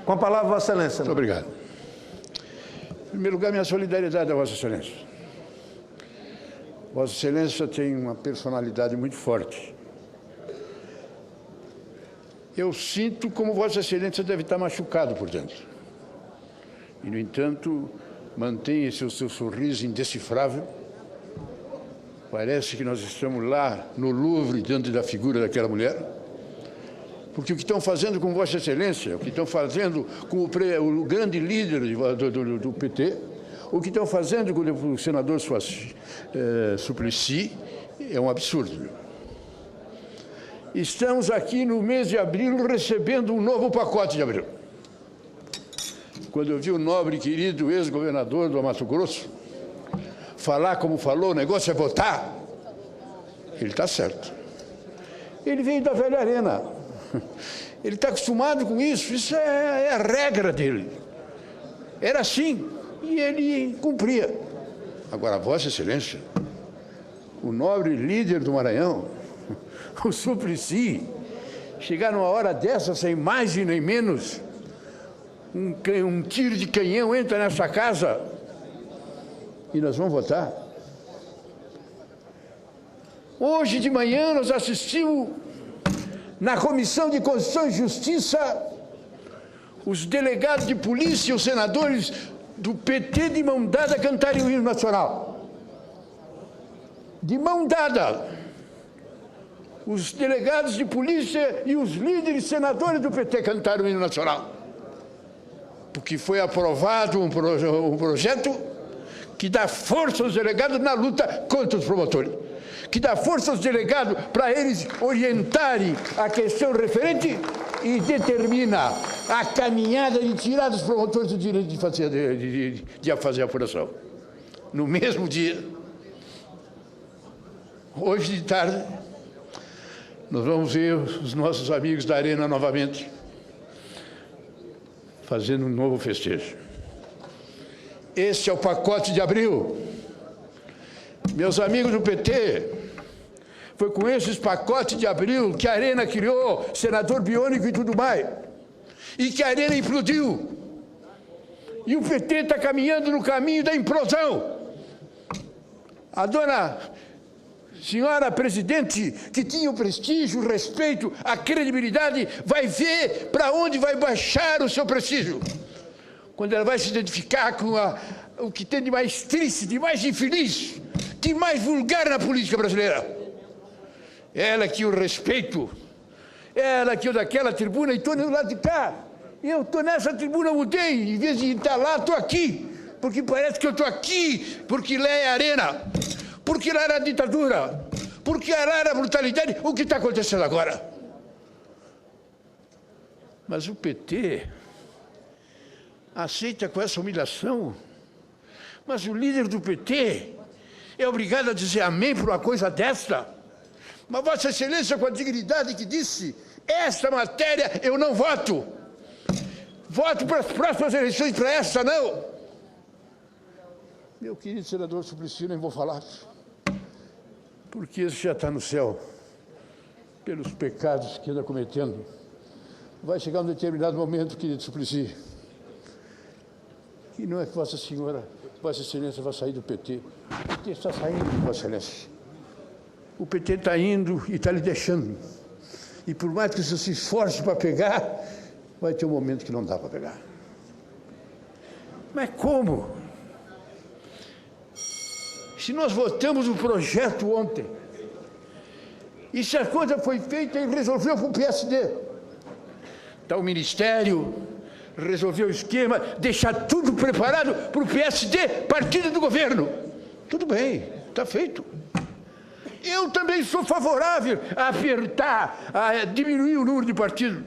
Com a palavra, Vossa Excelência. Muito obrigado. Em primeiro lugar, minha solidariedade a Vossa Excelência. Vossa Excelência tem uma personalidade muito forte. Eu sinto como Vossa Excelência deve estar machucado por dentro. E, no entanto, mantém esse seu sorriso indecifrável. Parece que nós estamos lá no Louvre, diante da figura daquela mulher. Porque o que estão fazendo com Vossa Excelência, o que estão fazendo com o grande líder do PT, o que estão fazendo com o senador Suplicy, é um absurdo. Estamos aqui no mês de abril recebendo um novo pacote de abril. Quando eu vi o nobre e querido ex-governador do Mato Grosso falar como falou, o negócio é votar, ele está certo. Ele veio da velha arena. Ele está acostumado com isso, isso é a regra dele. Era assim, e ele cumpria. Agora, Vossa Excelência, o nobre líder do Maranhão, o Suplicy, chegar numa hora dessa, sem mais e nem menos, um tiro de canhão entra nessa casa e nós vamos votar. Hoje de manhã nós assistimos na Comissão de Constituição e Justiça, os delegados de polícia e os senadores do PT de mão dada cantarem o hino nacional. De mão dada. Os delegados de polícia e os líderes senadores do PT cantaram o hino nacional. Porque foi aprovado um projeto que dá força aos delegados na luta contra os promotores, que dá força aos delegados para eles orientarem a questão referente e determina a caminhada de tirar dos promotores o direito de fazer a apuração. No mesmo dia, hoje de tarde, nós vamos ver os nossos amigos da Arena novamente fazendo um novo festejo. Este é o pacote de abril. Meus amigos do PT, foi com esses pacotes de abril que a Arena criou, senador Biônico e tudo mais, e que a Arena implodiu. E o PT está caminhando no caminho da implosão. A senhora presidente, que tinha o prestígio, o respeito, a credibilidade, vai ver para onde vai baixar o seu prestígio. Quando ela vai se identificar com o que tem de mais triste, de mais infeliz, de mais vulgar na política brasileira. Ela que eu respeito, ela que eu daquela tribuna e estou do lado de cá. Eu estou nessa tribuna, mudei, em vez de estar lá, estou aqui. Porque parece que eu estou aqui, porque lá é arena, porque lá era ditadura, porque lá era brutalidade. O que está acontecendo agora? Mas o PT aceita com essa humilhação? Mas o líder do PT é obrigado a dizer amém por uma coisa desta? Mas Vossa Excelência, com a dignidade que disse, esta matéria eu não voto. Voto para as próximas eleições, para esta não. Meu querido senador Suplicy, nem vou falar, porque esse já está no céu, pelos pecados que anda cometendo. Vai chegar um determinado momento, querido Suplicy, que não é que Vossa Excelência vai sair do PT. O PT está saindo, Vossa Excelência. O PT está indo e está lhe deixando. E por mais que você se esforce para pegar, vai ter um momento que não dá para pegar. Mas como? Se nós votamos o projeto ontem, e se a coisa foi feita e resolveu com o PSD, está o Ministério, resolveu o esquema, deixar tudo preparado para o PSD, partido do governo. Tudo bem, está feito. Eu também sou favorável a apertar, a diminuir o número de partidos.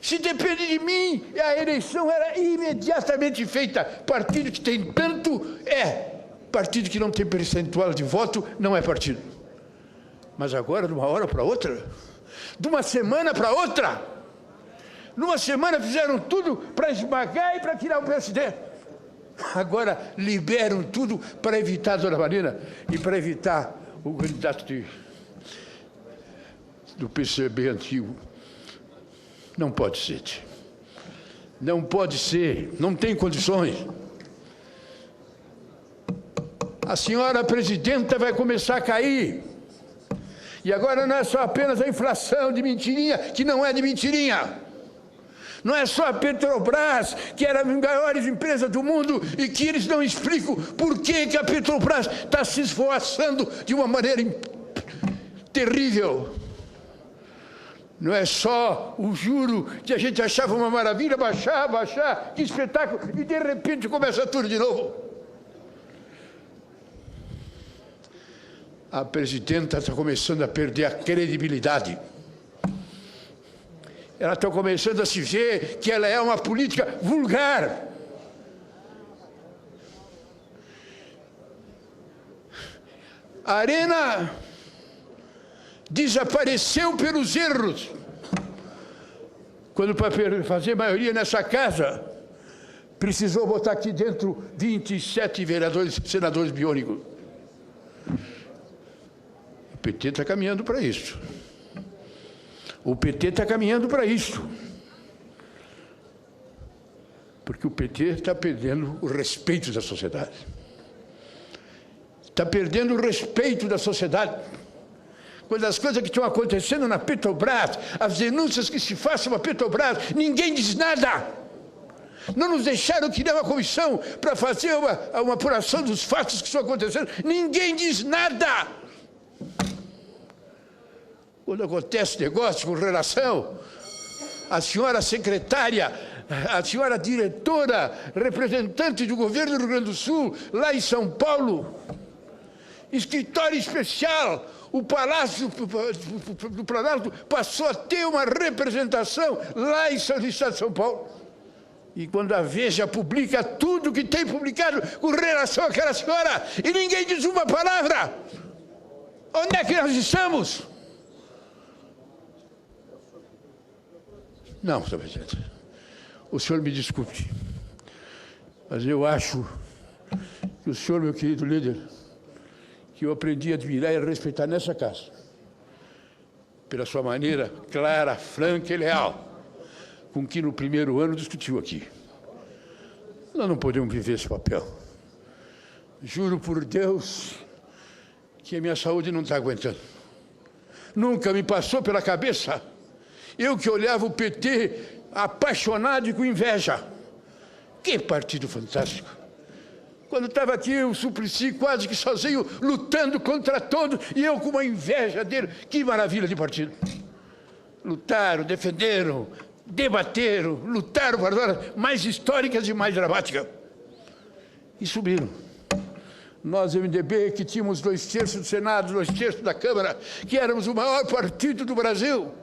Se depender de mim, a eleição era imediatamente feita. Partido que tem tanto é. Partido que não tem percentual de voto não é partido. Mas agora, de uma hora para outra, de uma semana para outra, numa semana fizeram tudo para esmagar e para tirar o PSD. Agora liberam tudo para evitar a Dona Marina e para evitar o candidato do PCB antigo. Não pode ser. Não pode ser, não tem condições. A senhora presidenta vai começar a cair. E agora não é só apenas a inflação de mentirinha, que não é de mentirinha. Não é só a Petrobras, que era a maior empresa do mundo, e que eles não explicam por que a Petrobras está se esvoaçando de uma maneira terrível. Não é só o juro que a gente achava uma maravilha, baixar, que espetáculo, e de repente começa tudo de novo. A presidenta está começando a perder a credibilidade. Ela está começando a se ver que ela é uma política vulgar. A Arena desapareceu pelos erros. Quando, para fazer maioria nessa casa, precisou botar aqui dentro 27 vereadores, senadores biônicos. O PT está caminhando para isso. O PT está caminhando para isso. Porque o PT está perdendo o respeito da sociedade. Está perdendo o respeito da sociedade. Quando as coisas que estão acontecendo na Petrobras, as denúncias que se façam na Petrobras, ninguém diz nada. Não nos deixaram criar uma comissão para fazer uma apuração dos fatos que estão acontecendo. Ninguém diz nada. Quando acontece negócio com relação à senhora secretária, a senhora diretora, representante do governo do Rio Grande do Sul, lá em São Paulo, escritório especial, o Palácio do Planalto passou a ter uma representação lá no estado de São Paulo. E quando a Veja publica tudo que tem publicado com relação àquela senhora, e ninguém diz uma palavra, onde é que nós estamos? Não, senhor presidente, o senhor me desculpe, mas eu acho que o senhor, meu querido líder, que eu aprendi a admirar e a respeitar nessa casa, pela sua maneira clara, franca e leal, com que no primeiro ano discutiu aqui. Nós não podemos viver esse papel. Juro por Deus que a minha saúde não está aguentando. Nunca me passou pela cabeça. Eu que olhava o PT apaixonado e com inveja. Que partido fantástico. Quando estava aqui o Suplicy quase que sozinho, lutando contra todos, e eu com uma inveja dele. Que maravilha de partido. Lutaram, defenderam, debateram, lutaram para horas mais históricas e mais dramáticas. E subiram. Nós, MDB, que tínhamos 2/3 do Senado, 2/3 da Câmara, que éramos o maior partido do Brasil,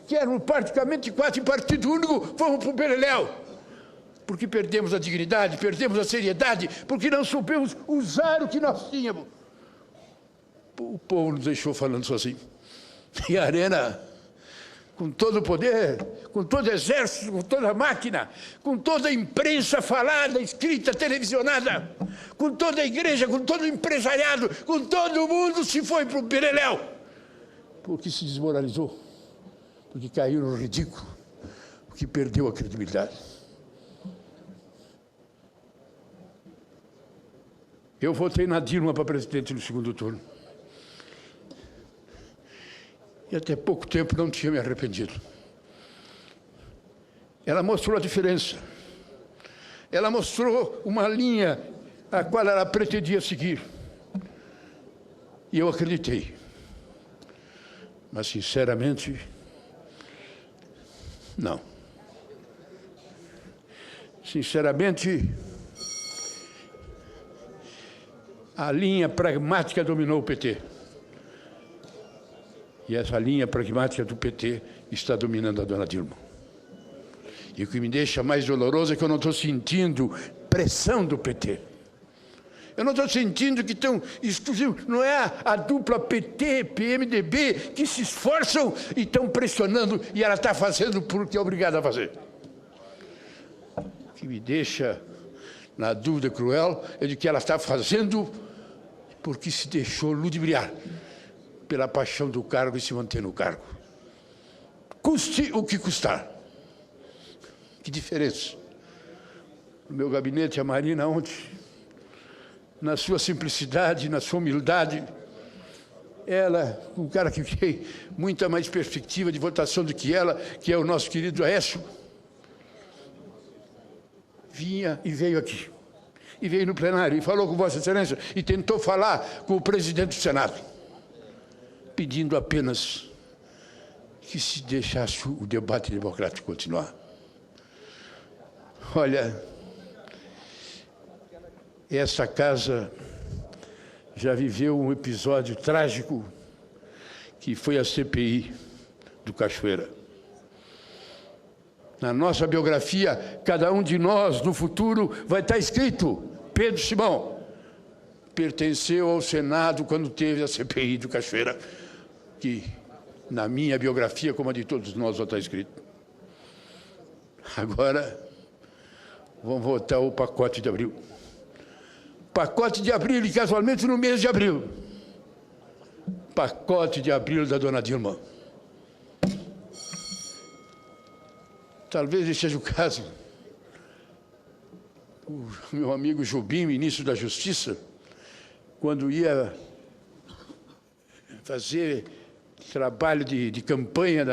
que éramos praticamente quase partido único, fomos para o beleléu. Porque perdemos a dignidade, perdemos a seriedade, porque não soubemos usar o que nós tínhamos. O povo nos deixou falando sozinho. E a Arena, com todo o poder, com todo o exército, com toda a máquina, com toda a imprensa falada, escrita, televisionada, com toda a igreja, com todo o empresariado, com todo mundo se foi para o beleléu. Porque se desmoralizou, porque caiu no ridículo, porque perdeu a credibilidade. Eu votei na Dilma para presidente no segundo turno. E até pouco tempo não tinha me arrependido. Ela mostrou a diferença. Ela mostrou uma linha a qual ela pretendia seguir. E eu acreditei. Mas, sinceramente, não. Sinceramente, a linha pragmática dominou o PT. E essa linha pragmática do PT está dominando a dona Dilma. E o que me deixa mais doloroso é que eu não estou sentindo pressão do PT. Eu não estou sentindo que estão exclusivos. Não é a dupla PT, PMDB, que se esforçam e estão pressionando, e ela está fazendo porque é obrigada a fazer. O que me deixa na dúvida cruel é de que ela está fazendo porque se deixou ludibriar pela paixão do cargo e se manter no cargo. Custe o que custar. Que diferença. No meu gabinete, a Marina ontem, na sua simplicidade, na sua humildade, ela, um cara que tem muita mais perspectiva de votação do que ela, que é o nosso querido Aécio, vinha e veio aqui. E veio no plenário e falou com Vossa Excelência e tentou falar com o presidente do Senado, pedindo apenas que se deixasse o debate democrático continuar. Olha, essa casa já viveu um episódio trágico que foi a CPI do Cachoeira. Na nossa biografia, cada um de nós, no futuro, vai estar escrito: Pedro Simão pertenceu ao Senado quando teve a CPI do Cachoeira, que na minha biografia, como a de todos nós, vai estar escrito. Agora, vamos votar o pacote de abril. Pacote de abril, e casualmente no mês de abril. Pacote de abril da dona Dilma. Talvez esse seja o caso. O meu amigo Jobim, ministro da Justiça, quando ia fazer trabalho de campanha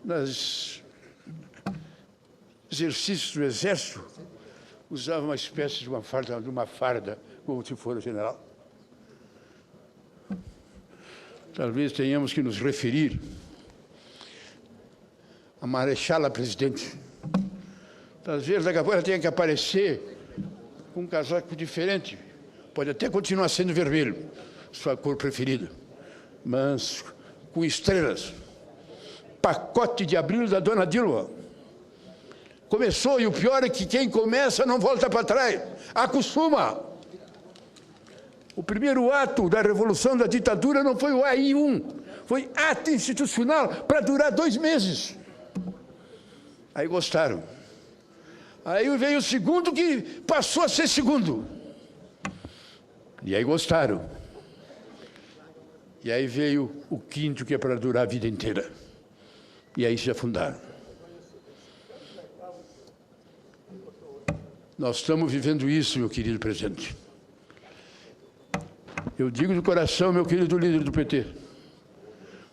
nas exercícios do Exército, usava uma espécie de uma farda, como se fosse general. Talvez tenhamos que nos referir a Marechala Presidente. Talvez daqui a pouco ela tenha que aparecer com um casaco diferente. Pode até continuar sendo vermelho, sua cor preferida, mas com estrelas. Pacote de abril da dona Dilma. Começou, e o pior é que quem começa não volta para trás. Acostuma. O primeiro ato da revolução da ditadura não foi o AI-1, foi ato institucional para durar 2 meses. Aí gostaram. Aí veio o segundo, que passou a ser segundo. E aí gostaram. E aí veio o quinto, que é para durar a vida inteira. E aí se afundaram. Nós estamos vivendo isso, meu querido presidente. Eu digo de coração, meu querido líder do PT,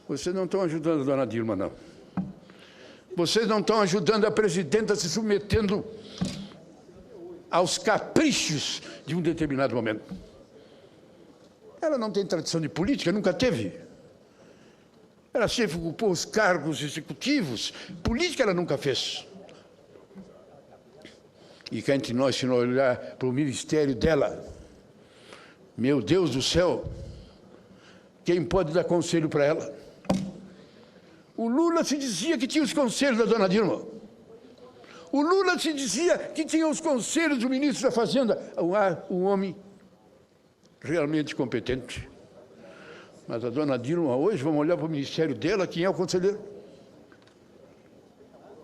vocês não estão ajudando a dona Dilma, não. Vocês não estão ajudando a presidenta se submetendo aos caprichos de um determinado momento. Ela não tem tradição de política, nunca teve. Ela sempre ocupou os cargos executivos. Política ela nunca fez. E cá entre nós, se nós olhar para o ministério dela, meu Deus do céu, quem pode dar conselho para ela? O Lula se dizia que tinha os conselhos da dona Dilma. O Lula se dizia que tinha os conselhos do ministro da Fazenda. Um homem realmente competente. Mas a dona Dilma hoje, vamos olhar para o ministério dela, quem é o conselheiro?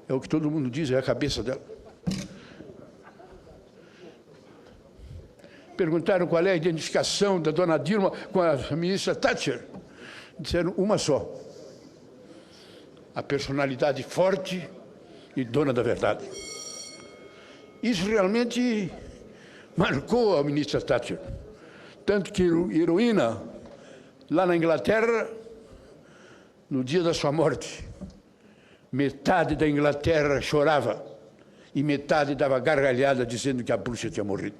É o que todo mundo diz, é a cabeça dela. Perguntaram qual é a identificação da dona Dilma com a ministra Thatcher. Disseram uma só. A personalidade forte e dona da verdade. Isso realmente marcou a ministra Thatcher. Tanto que, heroína, lá na Inglaterra, no dia da sua morte, metade da Inglaterra chorava e metade dava gargalhada dizendo que a bruxa tinha morrido.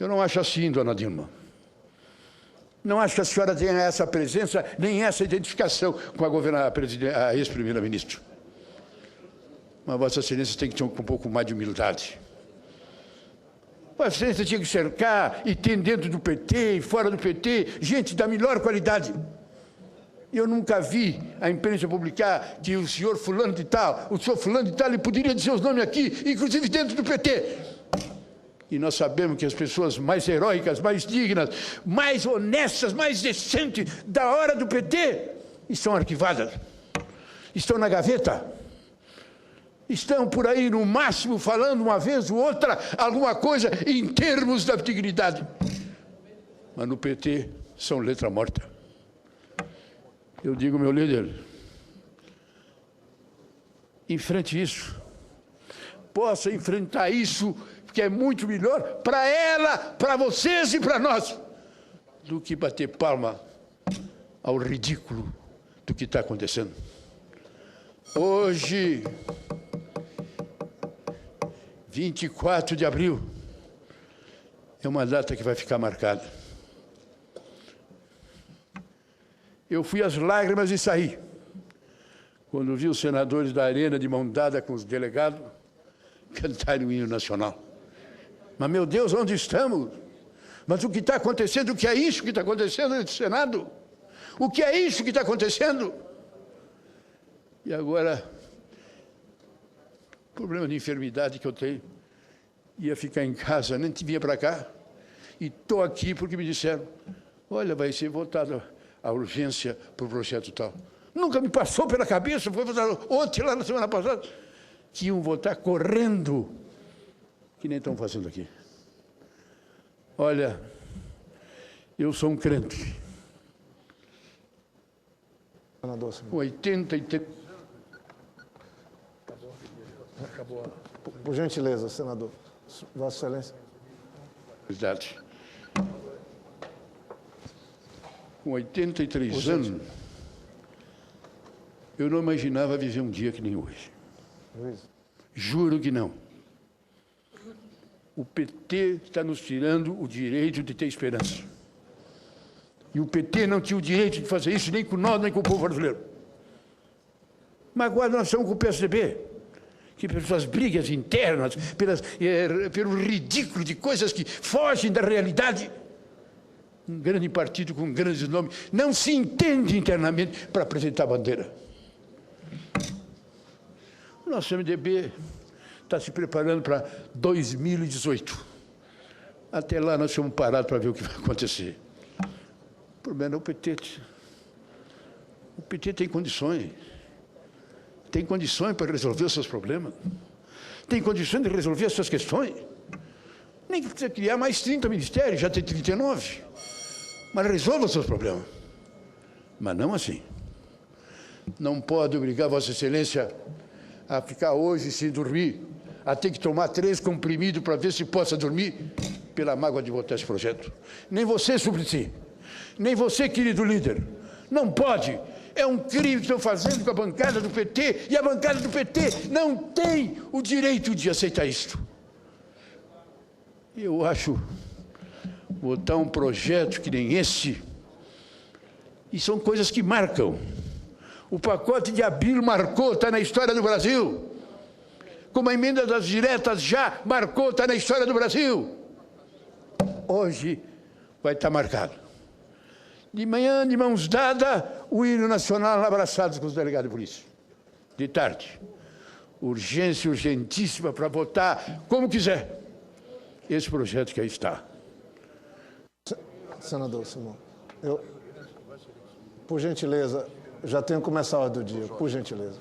Eu não acho assim, dona Dilma. Não acho que a senhora tenha essa presença, nem essa identificação com a ex-primeira-ministra. Mas Vossa Excelência tem que ter um pouco mais de humildade. Vossa Excelência tinha que cercar e ter dentro do PT e fora do PT gente da melhor qualidade. Eu nunca vi a imprensa publicar que o senhor fulano de tal, o senhor fulano de tal, ele poderia dizer os nomes aqui, inclusive dentro do PT. E nós sabemos que as pessoas mais heróicas, mais dignas, mais honestas, mais decentes da hora do PT estão arquivadas, estão na gaveta, estão por aí no máximo falando uma vez ou outra alguma coisa em termos da dignidade. Mas no PT são letra morta. Eu digo, meu líder, enfrente isso. Possa enfrentar isso, que é muito melhor para ela, para vocês e para nós, do que bater palma ao ridículo do que está acontecendo. Hoje, 24 de abril, é uma data que vai ficar marcada. Eu fui às lágrimas e saí, quando vi os senadores da Arena de mão dada com os delegados cantarem o hino nacional. Mas, meu Deus, onde estamos? Mas o que está acontecendo? O que é isso que está acontecendo no Senado? O que é isso que está acontecendo? E agora, problema de enfermidade que eu tenho, ia ficar em casa, nem vinha para cá, e estou aqui porque me disseram, olha, vai ser votada a urgência para o projeto tal. Nunca me passou pela cabeça, foi votado ontem, lá na semana passada, que iam votar correndo, que nem estão fazendo aqui. Olha, eu sou um crente. Senador, 83... Acabou. Por gentileza, senador. Vossa Excelência. Verdade. Com 83 anos, eu não imaginava viver um dia que nem hoje. Juro que não. O PT está nos tirando o direito de ter esperança. E o PT não tinha o direito de fazer isso nem com nós, nem com o povo brasileiro. Mas agora nós estamos com o PSDB, que pelas suas brigas internas, pelo ridículo de coisas que fogem da realidade, um grande partido com grandes nomes não se entende internamente para apresentar a bandeira. O nosso MDB está se preparando para 2018. Até lá nós estamos parados para ver o que vai acontecer. O problema é o PT. O PT tem condições. Tem condições para resolver os seus problemas. Tem condições de resolver as suas questões. Nem que precisa criar mais 30 ministérios, já tem 39. Mas resolva os seus problemas. Mas não assim. Não pode obrigar Vossa Excelência a ficar hoje sem dormir, a ter que tomar 3 comprimidos para ver se possa dormir, pela mágoa de votar esse projeto. Nem você, Suplicy, nem você, querido líder. Não pode. É um crime que estão fazendo com a bancada do PT, e a bancada do PT não tem o direito de aceitar isso. Eu acho votar um projeto que nem esse, e são coisas que marcam. O pacote de abril marcou, está na história do Brasil. Como a emenda das diretas já marcou, está na história do Brasil. Hoje vai estar marcado. De manhã, de mãos dadas, o hino nacional abraçados com os delegados de polícia. De tarde, urgência urgentíssima para votar como quiser esse projeto que aí está. Senador Simão, por gentileza, já tenho que começar a hora do dia, por gentileza.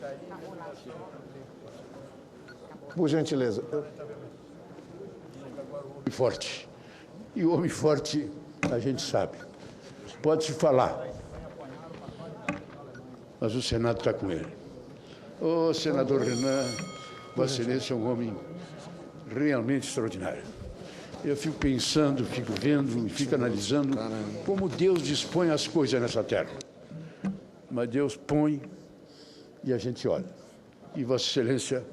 Por gentileza. Forte. E o homem forte, a gente sabe. Pode-se falar. Mas o Senado está com ele. Ô, senador Renan, Vossa Excelência é um homem realmente extraordinário. Eu fico pensando, fico vendo, fico analisando como Deus dispõe as coisas nessa terra. Mas Deus põe e a gente olha. E Vossa Excelência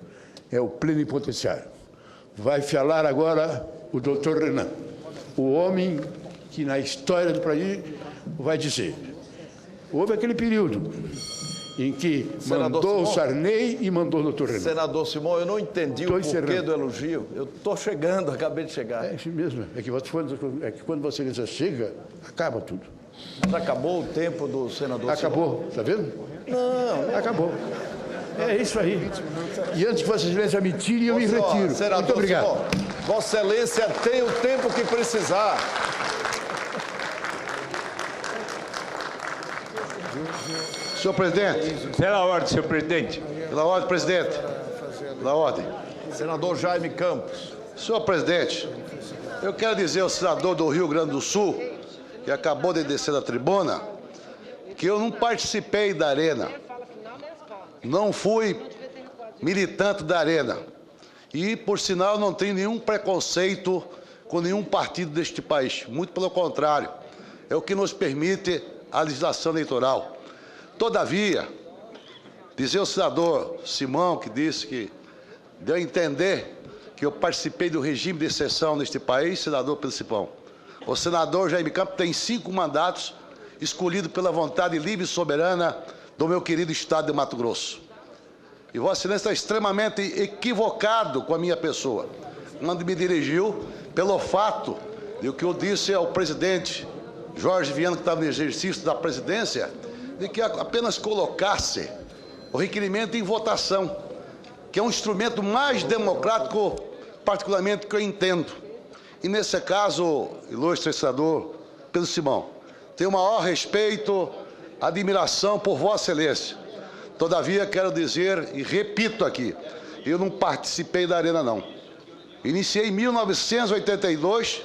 é o plenipotenciário. Vai falar agora o doutor Renan, o homem que na história do país vai dizer. Houve aquele período em que mandou o Sarney e mandou o doutor Renan. Senador Simão, eu não entendi o porquê do elogio. Eu estou chegando, acabei de chegar. É isso mesmo. É que quando Vossa Excelência chega, acaba tudo. Mas acabou o tempo do senador Acabou, Simão? está vendo? Não. Acabou. É isso aí. E antes que Vossa Excelência me tire, eu me retiro. Senador Muito obrigado. Simão, Vossa Excelência tem o tempo que precisar. Senhor presidente. Pela ordem, senhor presidente. Pela ordem, presidente. Pela ordem. Senador Jaime Campos. Senhor presidente, eu quero dizer ao senador do Rio Grande do Sul, que acabou de descer da tribuna, que eu não participei da Arena. Não fui militante da Arena. E, por sinal, não tenho nenhum preconceito com nenhum partido deste país. Muito pelo contrário, é o que nos permite a legislação eleitoral. Todavia, dizer ao senador Simão, que disse que deu a entender que eu participei do regime de exceção neste país, senador Pedro Simão. O senador Jaime Campos tem 5 mandatos escolhido pela vontade livre e soberana do meu querido estado de Mato Grosso. E Vossa Excelência está extremamente equivocado com a minha pessoa, quando me dirigiu pelo fato de o que eu disse ao presidente Jorge Viana, que estava no exercício da presidência, de que apenas colocasse o requerimento em votação, que é um instrumento mais democrático, particularmente, que eu entendo. E, nesse caso, ilustre senador Pedro Simão, tenho o maior respeito, admiração por Vossa Excelência. Todavia, quero dizer, e repito aqui, eu não participei da Arena, não. Iniciei em 1982,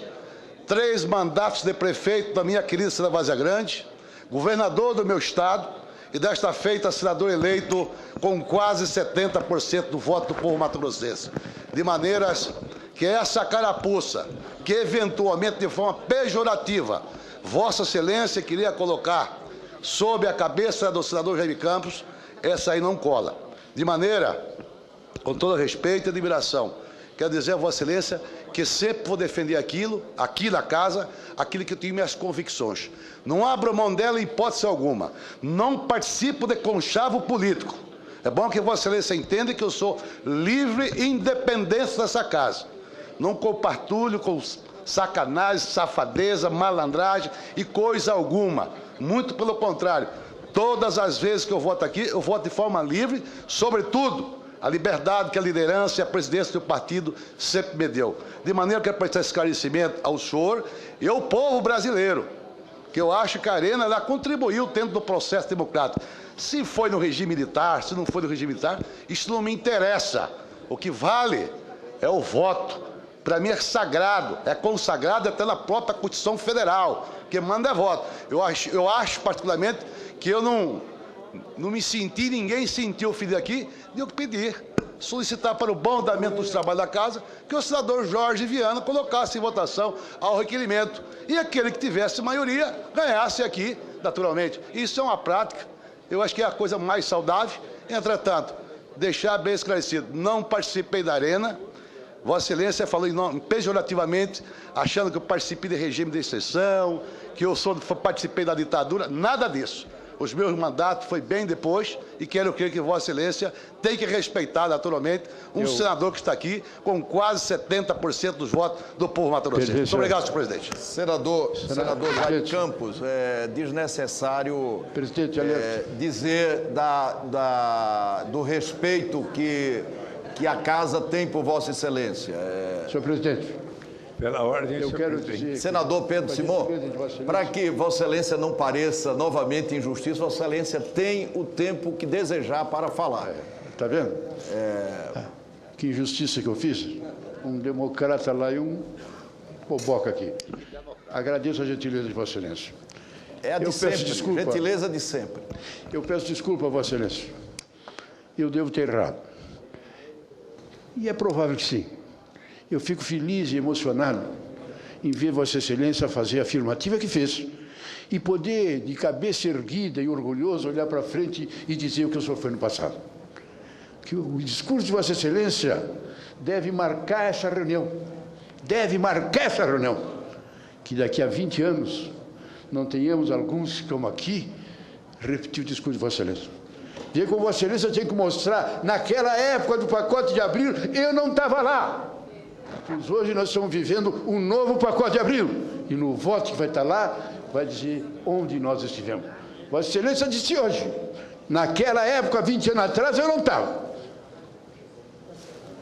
3 mandatos de prefeito da minha querida cidade de Várzea Grande, governador do meu estado, e desta feita, senador eleito com quase 70% do voto do povo mato-grossense. De maneiras que essa carapuça, que eventualmente de forma pejorativa, Vossa Excelência queria colocar sob a cabeça do senador Jaime Campos, essa aí não cola. De maneira, com todo respeito e admiração, quero dizer a Vossa Excelência que sempre vou defender aqui na casa, aquilo que eu tenho minhas convicções. Não abro mão dela em hipótese alguma. Não participo de conchavo político. É bom que Vossa Excelência entenda que eu sou livre e independente dessa casa. Não compartilho com sacanagem, safadeza, malandragem e coisa alguma. Muito pelo contrário. Todas as vezes que eu voto aqui, eu voto de forma livre, sobretudo a liberdade que a liderança e a presidência do partido sempre me deu. De maneira que eu quero prestar esclarecimento ao senhor e ao povo brasileiro, que eu acho que a Arena ela contribuiu dentro do processo democrático. Se foi no regime militar, se não foi no regime militar, isso não me interessa. O que vale é o voto. Para mim é sagrado, é consagrado até na própria Constituição Federal, que manda é voto. Eu acho particularmente que eu não me senti, ninguém sentiu o filho aqui, de eu pedir, solicitar para o bom andamento dos trabalhos da casa, que o senador Jorge Viana colocasse em votação ao requerimento. E aquele que tivesse maioria, ganhasse aqui, naturalmente. Isso é uma prática, eu acho que é a coisa mais saudável. Entretanto, deixar bem esclarecido, não participei da Arena. Vossa Excelência falou pejorativamente, achando que eu participei de regime de exceção, que eu participei da ditadura, nada disso. Os meus mandatos foi bem depois e quero crer que Vossa Excelência tem que respeitar, naturalmente, senador que está aqui com quase 70% dos votos do povo mato-grossense. Muito obrigado, senhor presidente. Senador Jaime Campos, é desnecessário dizer do respeito que a casa tem por Vossa Excelência. Senhor presidente, pela ordem, eu quero dizer... Senador Pedro Simão, para que Vossa Excelência não pareça novamente injustiça, Vossa Excelência tem o tempo que desejar para falar. Está vendo? Que injustiça que eu fiz. Um democrata lá e um boboca aqui. Agradeço a gentileza de Vossa Excelência. É a de sempre, gentileza de sempre. Eu peço desculpa a Vossa Excelência. Eu devo ter errado. E é provável que sim. Eu fico feliz e emocionado em ver Vossa Excelência fazer a afirmativa que fez e poder, de cabeça erguida e orgulhoso, olhar para frente e dizer o que o senhor foi no passado. Que o discurso de Vossa Excelência deve marcar essa reunião. Deve marcar essa reunião. Que daqui a 20 anos não tenhamos alguns, como aqui, repetir o discurso de Vossa Excelência. E como Vossa Excelência tem que mostrar, naquela época do pacote de abril, eu não estava lá. Mas hoje nós estamos vivendo um novo pacote de abril. E no voto que vai estar lá, vai dizer onde nós estivemos. Vossa Excelência disse hoje, naquela época, 20 anos atrás, eu não estava.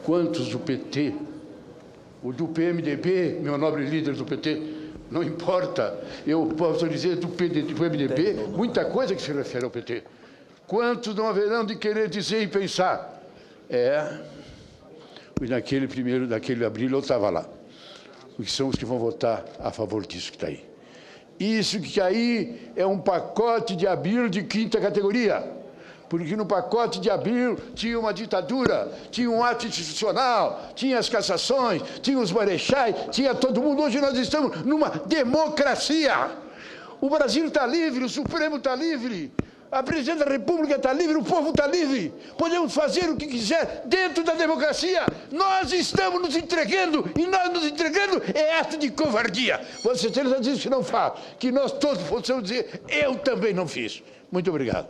Quantos do PT, o do PMDB, meu nobre líder do PT, não importa, eu posso dizer do PMDB, muita coisa que se refere ao PT. Quantos não haverão de querer dizer e pensar? Naquele abril eu estava lá. Que são os que vão votar a favor disso que está aí. Isso que aí é um pacote de abril de 5ª categoria. Porque no pacote de abril tinha uma ditadura, tinha um ato institucional, tinha as cassações, tinha os marechais, tinha todo mundo. Hoje nós estamos numa democracia. O Brasil está livre, o Supremo está livre, a Presidente da República está livre, o povo está livre. Podemos fazer o que quiser dentro da democracia. Nós estamos nos entregando, e nós nos entregando é ato de covardia. Vossa Excelência disse que não faz, que nós todos possamos dizer, eu também não fiz. Muito obrigado.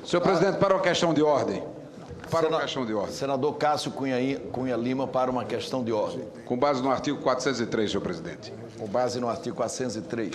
Senhor presidente, para uma questão de ordem. Para uma questão de ordem. Senador Cássio Cunha Lima, para uma questão de ordem. Com base no artigo 403, senhor presidente. Com base no artigo 403.